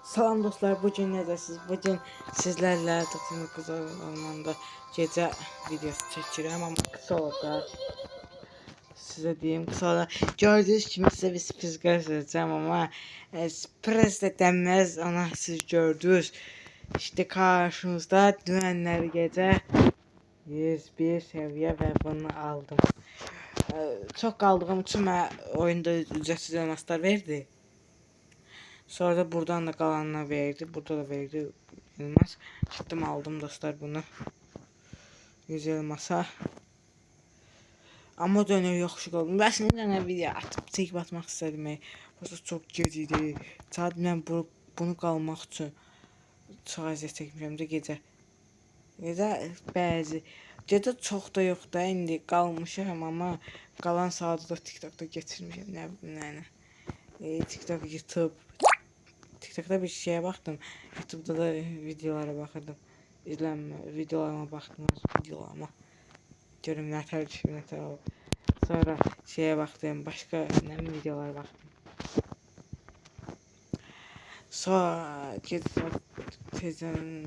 Salam dostlar, bugün necəsiniz? Bugün sizlərlə 99 Almanda gecə videosu çəkirəm, amma qısa olacaq. Sizə deyim, qısa olacaq. Gördüyünüz kimi sizə bir sürpriz göstərəcəm, amma sürpriz də denməz, ona siz gördünüz. İşte karşınızda dünənləri gecə 101 seviyə və bunu aldım. Çox qaldığım üçün mən oyunda ücretsiz elmaslar verdi. Sonra da buradan da kalanına verdi. Burada da verdi. Elmas. Çıktım aldım dostlar bunu. 100 elmasa. Amma dönür yoxuşuq oldum. Bəs nə video atıp çekip atmaq istədim. Burası çox gec idi. Saat mən bunu qalmaq üçün çox əziyyət çəkmişəm də gecə. Gecə bəzi. Gecə çox da yox da indi qalmışam, amma qalan saatı da TikTok'da geçirmişəm. Nə bilim. TikTok, YouTube. TikTok'ta bir şeye baktım. YouTube'da da videolara bakırdım. Videolarıma baktım. Videolarıma. Görüm ne tarz oldu. Sonra şeye baktım. Başka ne videolara baktım. Sonra tezden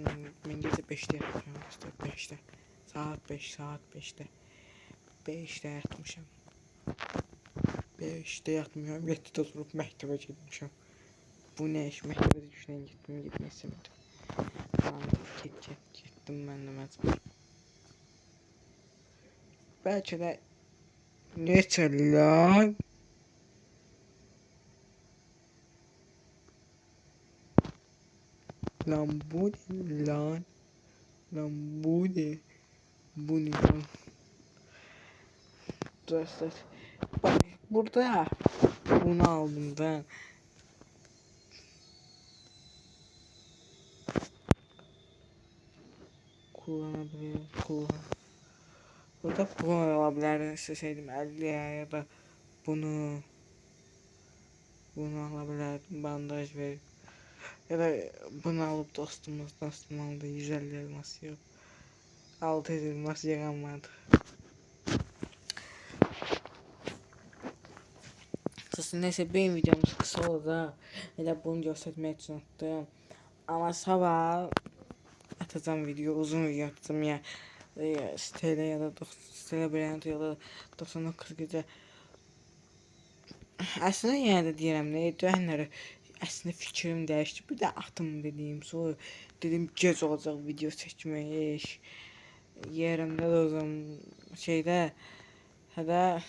ben gece 5'te yapmışım. 5'te. Saat 5'te. 5'te yatmışım. 5'te yatmıyorum. 7'de oturup mektebe gitmişim. Bu ne iş? Mektebe düşünen gitmesi miydi? Tamam, gittim ben de mecbur. Belki de ne lan? Lan bu ne lan? Lan bu ne? Bu ne lan? Dostlar, bak burada bunu aldım ben. Kullanabilirim. Burada bunu alabilirim. İsteseydim 50 ya da bunu alabilirdim. Bandaj verip. Ya da bunu alıp dostum aldı. 150 elmas yok. 600 elmas yığamadı. Neyse benim videomuz kısa oldu. Elə bunu göstermek için attım. Ama sabah atacağım video, uzun video atacağım ya. Stele ya da Stele Brand ya da 99 gece. Aslında yine de deyirəm ne dönləri. Aslında fikrim değişti. Bir de atım dediğim sonra dedim gec olacak video çekmək. Yerimdə də o zaman şeydə hədə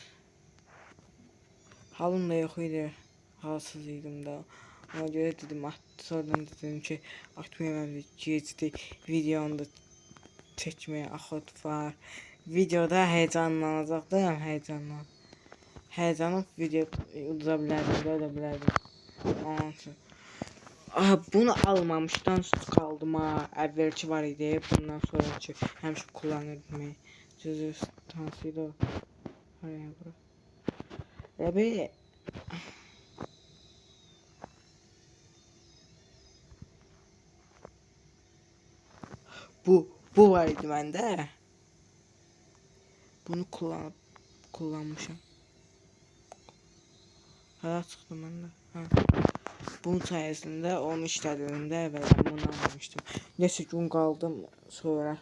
halım da yok idi. Halsız idim da. Ona göre dedim sonradan dedim ki atmayayım gecdi videomda çekmeye axot var. Videoda heyecanlanacaqdım, heyecanlanıp video uzabilərdim, ölə bilərdim. Bunu almamışdan kaldım ha. Əvvəlki var idi, bundan sonraki həmişə kullanırdım. Cüzü hansıydı o? Haraya bura. Abi bu var idi bende. Bunu kullanmışım. Ha çıktım ben de. Ha. Bunun sayesinde onu işlediğimde ve ben bunu almıştım. Neyse gün kaldım sonra.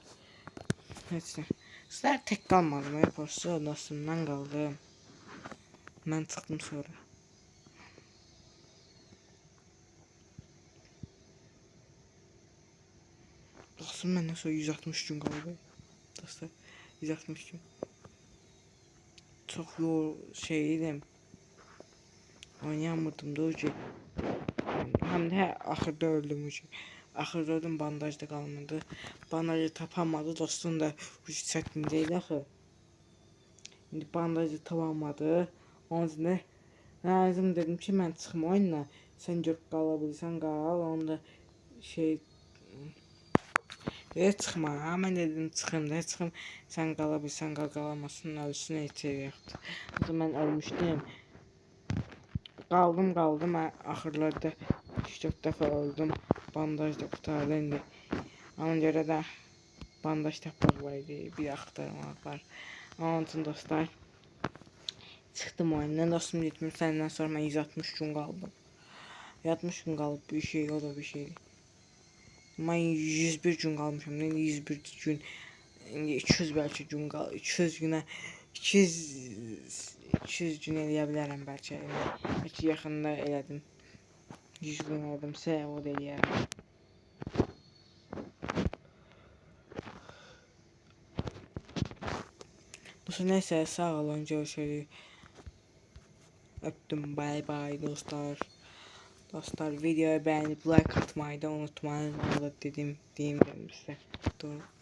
Neyse. Sizler tek kalmadım. Yaparsa odasından kaldım. Ben çıktım sonra. Dostum benden sonra 160 gün kaldı. Dostlar 160 gün. Çok şeydim. Oynayamırdım da ki. Hem de axırda öldüm ki. Axırda öldüm, bandajda qalmadı. Bandajı tapamadı, dostum da bu çətin deyil axı. İndi bandajı tapamadı. Onun üçün lazım dedim ki mən çıxım oyunla. Sən gör qala bilsən qal, onda çıxma. Mən dedim çıxım da çıxım. Sən qala bilsən qal, qalamazsın, ölsün heç yoxdur. Mən ölmüşdüm. Qaldım axırlarda 3-4 dəfə öldüm. Bandaj da qutardı indi. Ona görə də bandaj tapmaq var idi, bir axtarmaq var. Onun üçün dostlar çıxdım oyundan. Dostum getmiş səndən sonra mən 160 gün qaldım. 60 gün qalıb bir şey, o da bir şeydir. Mən 101 gün qalmışam. İndi 101 gün, indi 200 bəlkə gün qal, 200 günə 200 gün eləyə bilərəm bəlkə. Bəlkə yaxında elədim. 100 gün elədimsə o da eləyərəm. Dostlar neyse, sağ olun, görüşürüz. Öptüm, bay bay dostlar. Dostlar videoyu beğenip like atmayı da unutmayın. Onu da dedim size. Dur.